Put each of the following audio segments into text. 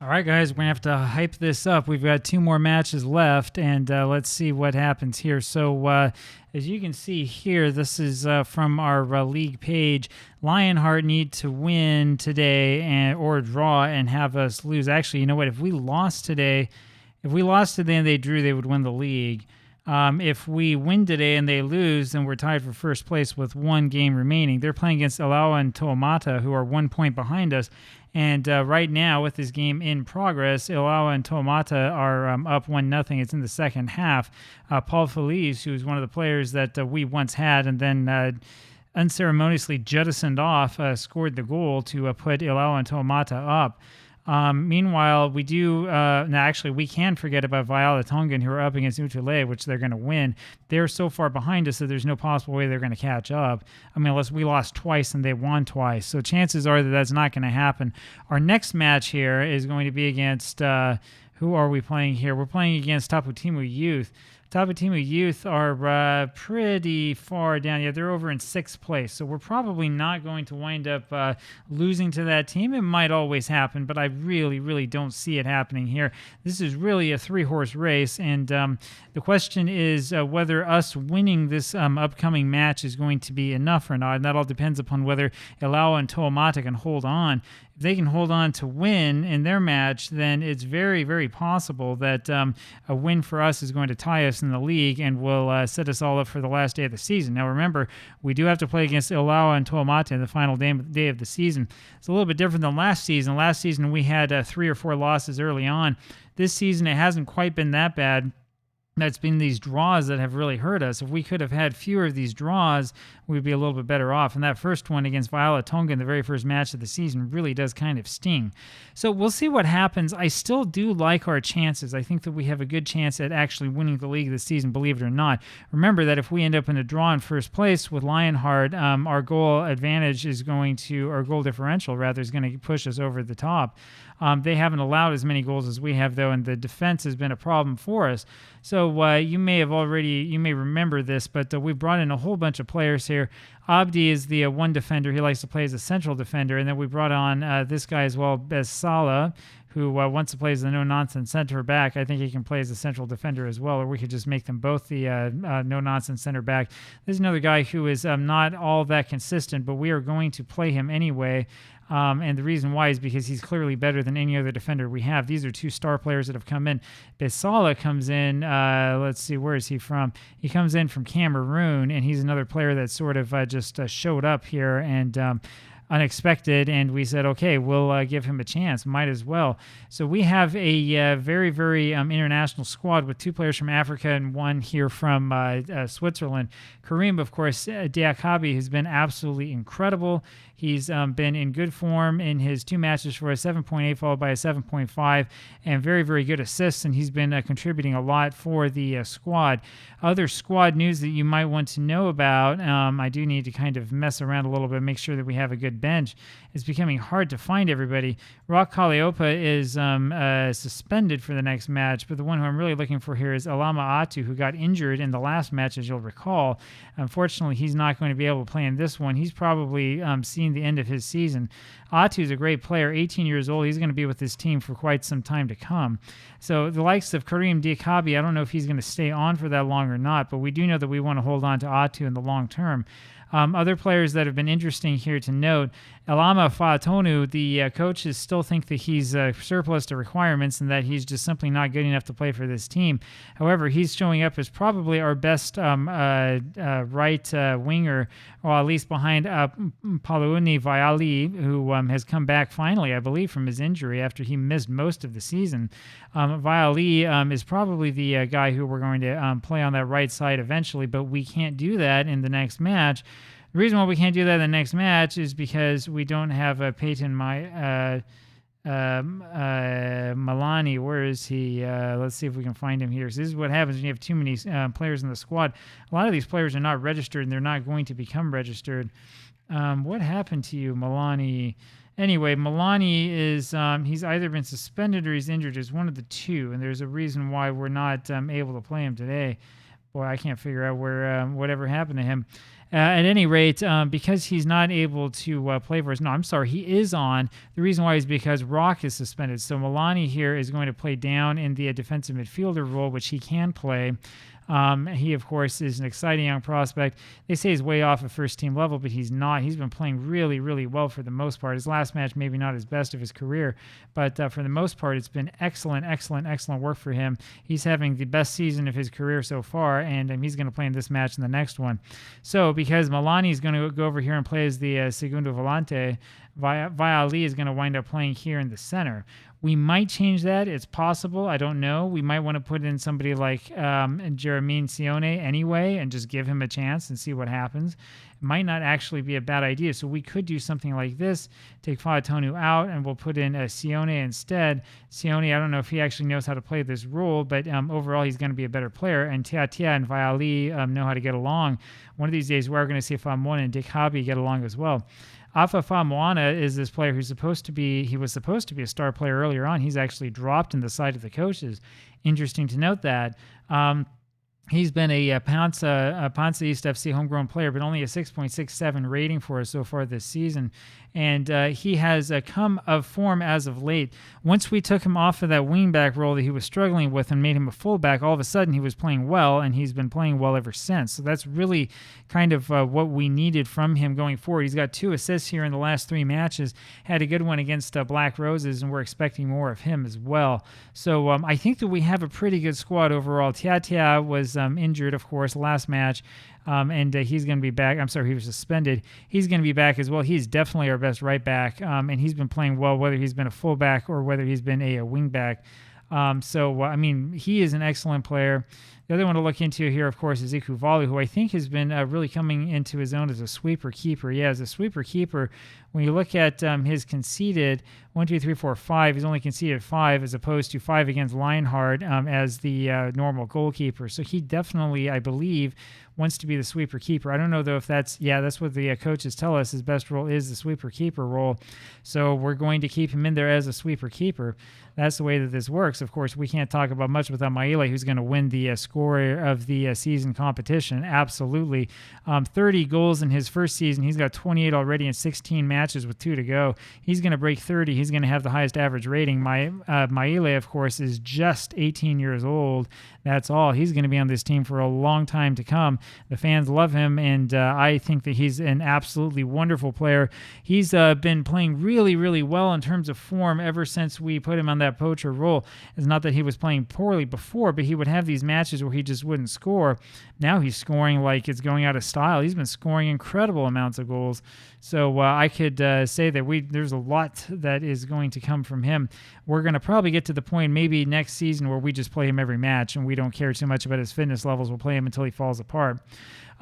All right, guys, we're going to have to hype this up. We've got two more matches left, and let's see what happens here. So, as you can see here, this is from our league page. Lionheart need to win today or draw and have us lose. Actually, you know what? If we lost today and they drew, they would win the league. If we win today and they lose, then we're tied for first place with one game remaining. They're playing against Ilawa and Toomata, who are 1 point behind us. And right now, with this game in progress, Ilawa and Toomata are up 1-0. It's in the second half. Paul Feliz, who's one of the players that we once had and then unceremoniously jettisoned off, scored the goal to put Ilawa and Toomata up. Meanwhile, we do, actually, we can forget about Viola Tongan, who are up against Utule, which they're going to win. They're so far behind us that there's no possible way they're going to catch up. I mean, unless we lost twice and they won twice. So chances are that that's not going to happen. Our next match here is going to be against, who are we playing here? We're playing against Taputimu Youth. Taputimu Youth are pretty far down. Yeah, they're over in 6th place, so we're probably not going to wind up losing to that team. It might always happen, but I really, really don't see it happening here. This is really a 3-horse race, and the question is whether us winning this upcoming match is going to be enough or not, and that all depends upon whether Ilawa and Toomata can hold on. If they can hold on to win in their match, then it's very, very possible that a win for us is going to tie us in the league and will set us all up for the last day of the season. Now, remember, we do have to play against Ilawa and Toomata in the final day of the season. It's a little bit different than last season. Last season, we had 3 or 4 losses early on. This season, it hasn't quite been that bad. That's been these draws that have really hurt us. If we could have had fewer of these draws, we'd be a little bit better off. And that first one against Viola Tonga in the very first match of the season really does kind of sting. So we'll see what happens. I still do like our chances. I think that we have a good chance at actually winning the league this season, believe it or not. Remember that if we end up in a draw in first place with Lionheart, our goal advantage is going to, our goal differential rather, is going to push us over the top. They haven't allowed as many goals as we have, though, and the defense has been a problem for us. So you may remember this, but we've brought in a whole bunch of players here. Abdi is the one defender. He likes to play as a central defender. And then we brought on this guy as well, Besala, who wants to play as the no-nonsense center back. I think he can play as a central defender as well, or we could just make them both the no-nonsense center back. There's another guy who is not all that consistent, but we are going to play him anyway. And the reason why is because he's clearly better than any other defender we have. These are 2 star players that have come in. Besala comes in, let's see, where is he from? He comes in from Cameroon, and he's another player that sort of just showed up here and unexpected, and we said, okay, we'll give him a chance. Might as well. So we have a very, very international squad with 2 players from Africa and 1 here from Switzerland. Kareem, of course, Diakabi has been absolutely incredible. He's been in good form in his 2 matches for a 7.8 followed by a 7.5 and very, very good assists, and he's been contributing a lot for the squad. Other squad news that you might want to know about, I do need to kind of mess around a little bit, make sure that we have a good bench. It's becoming hard to find everybody. Rock Kalliopa is suspended for the next match, but the one who I'm really looking for here is Alama Atu, who got injured in the last match, as you'll recall. Unfortunately, he's not going to be able to play in this one. He's probably seen the end of his season. Atu's a great player, 18 years old. He's going to be with this team for quite some time to come. So the likes of Kareem Diakabi, I don't know if he's going to stay on for that long or not, but we do know that we want to hold on to Atu in the long term. Other players that have been interesting here to note, Elama Faatonu, the coaches still think that he's surplus to requirements and that he's just simply not good enough to play for this team. However, he's showing up as probably our best right winger, or at least behind Paluuni Vaiali, who has come back finally, I believe, from his injury after he missed most of the season. Vaiali is probably the guy who we're going to play on that right side eventually, but we can't do that in the next match. The reason why we can't do that in the next match is because we don't have Peyton Malani. Where is he? Let's see if we can find him here. So this is what happens when you have too many players in the squad. A lot of these players are not registered, and they're not going to become registered. What happened to you, Malani? Anyway, Malani is, he's either been suspended or he's injured. It's one of the two, and there's a reason why we're not able to play him today. Boy, I can't figure out where whatever happened to him. At any rate, because he's not able to play for us, no, I'm sorry, he is on. The reason why is because Rock is suspended. So Milani here is going to play down in the defensive midfielder role, which he can play. He, of course, is an exciting young prospect. They say he's way off at first-team level, but he's not. He's been playing really, really well for the most part. His last match, maybe not his best of his career, but for the most part, it's been excellent, excellent, excellent work for him. He's having the best season of his career so far, and he's going to play in this match and the next one. So because Milani is going to go over here and play as the segundo volante, Viali is going to wind up playing here in the center. We might change that. It's possible. I don't know. We might want to put in somebody like Jeremine Sione anyway and just give him a chance and see what happens. It might not actually be a bad idea. So we could do something like this, take Faatonu out, and we'll put in Sione instead. Sione, I don't know if he actually knows how to play this role, but overall he's going to be a better player. And Tiatia and Viali know how to get along. One of these days we're going to see Famona and Dick Hobby get along as well. Afa Famoana is this player who's supposed to be a star player earlier on. He's actually dropped in the sight of the coaches. Interesting to note that. He's been a PanSa East FC homegrown player, but only a 6.67 rating for us so far this season. And he has come of form as of late. Once we took him off of that wingback role that he was struggling with and made him a fullback, all of a sudden he was playing well, and he's been playing well ever since. So that's really kind of what we needed from him going forward. He's got 2 assists here in the last 3 matches, had a good one against Black Roses, and we're expecting more of him as well. So I think that we have a pretty good squad overall. Tiatia was injured, of course, last match. And he's going to be back. I'm sorry, he was suspended. He's going to be back as well. He's definitely our best right back, and he's been playing well, whether he's been a fullback or whether he's been a wing back. I mean, he is an excellent player. The other one to look into here, of course, is Ikuvalu, who I think has been really coming into his own as a sweeper keeper. Yeah, as a sweeper keeper, when you look at his conceded 1, 2, 3, 4, 5, he's only conceded 5 as opposed to 5 against Lionheart as the normal goalkeeper. So he definitely, I believe, wants to be the sweeper keeper. I don't know, though, if that's what the coaches tell us. His best role is the sweeper keeper role. So we're going to keep him in there as a sweeper keeper. That's the way that this works. Of course, we can't talk about much without Maile, who's going to win the scorer of the season competition. Absolutely. 30 goals in his first season. He's got 28 already in 16 matches with 2 to go. He's going to break 30. He's going to have the highest average rating. Maile, of course, is just 18 years old. That's all. He's going to be on this team for a long time to come. The fans love him, and I think that he's an absolutely wonderful player. He's been playing really, really well in terms of form ever since we put him on that poacher role. It's not that he was playing poorly before, but he would have these matches where he just wouldn't score. Now he's scoring like it's going out of style. He's been scoring incredible amounts of goals. So I could say that there's a lot that is going to come from him. We're going to probably get to the point maybe next season where we just play him every match and we don't care too much about his fitness levels. We'll play him until he falls apart.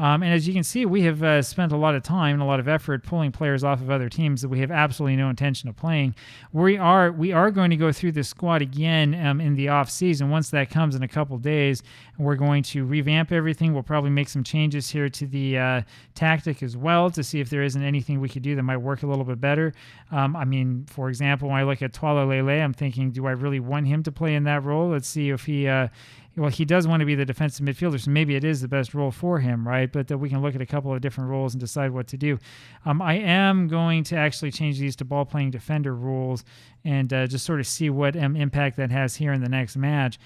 And as you can see, we have spent a lot of time and a lot of effort pulling players off of other teams that we have absolutely no intention of playing. We are going to go through this squad again in the off season once that comes in a couple days. And we're going to revamp everything. We'll probably make some changes here to the tactic as well to see if there isn't anything we could do that might work a little bit better. I mean, for example, when I look at Twala Lele, I'm thinking, do I really want him to play in that role? Let's see if he does want to be the defensive midfielder, so maybe it is the best role for him, right? But we can look at a couple of different roles and decide what to do. I am going to actually change these to ball-playing defender rules and just sort of see what impact that has here in the next match.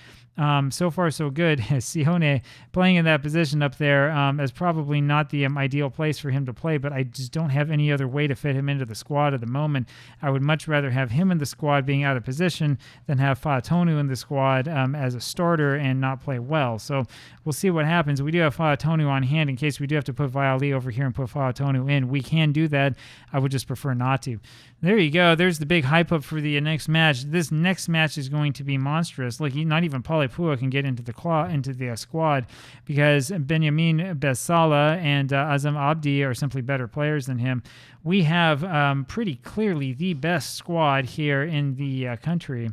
So far, so good. Sione playing in that position up there is probably not the ideal place for him to play, but I just don't have any other way to fit him into the squad at the moment. I would much rather have him in the squad being out of position than have Faatonu in the squad as a starter and not play well. So we'll see what happens. We do have Faatonu on hand in case we do have to put Viali over here and put Faatonu in. We can do that. I would just prefer not to. There you go. There's the big hype up for the next match. This next match is going to be monstrous. Like, not even Palepua can get into the squad because Benjamin Bessala and Azam Abdi are simply better players than him. we have pretty clearly the best squad here in the country.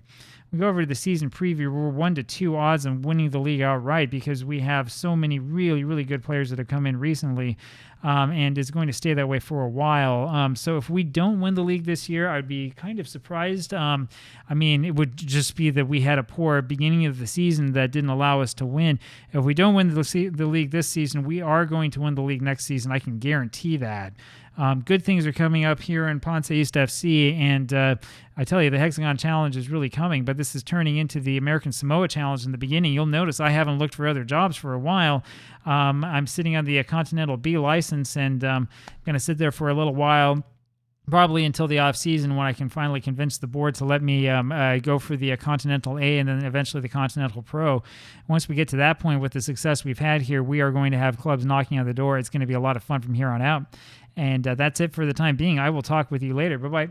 We go over to the season preview. We're 1-2 odds on winning the league outright because we have so many really, really good players that have come in recently, and is going to stay that way for a while. So if we don't win the league this year, I'd be kind of surprised. I mean, it would just be that we had a poor beginning of the season that didn't allow us to win. If we don't win the league this season, we are going to win the league next season. I can guarantee that. Good things are coming up here in PanSa East FC, and I tell you, the Hexagon Challenge is really coming, but this is turning into the American Samoa Challenge in the beginning. You'll notice I haven't looked for other jobs for a while. I'm sitting on the Continental B license, and I'm going to sit there for a little while, probably until the off season when I can finally convince the board to let me go for the Continental A and then eventually the Continental Pro. Once we get to that point with the success we've had here, we are going to have clubs knocking on the door. It's going to be a lot of fun from here on out. And that's it for the time being. I will talk with you later. Bye-bye.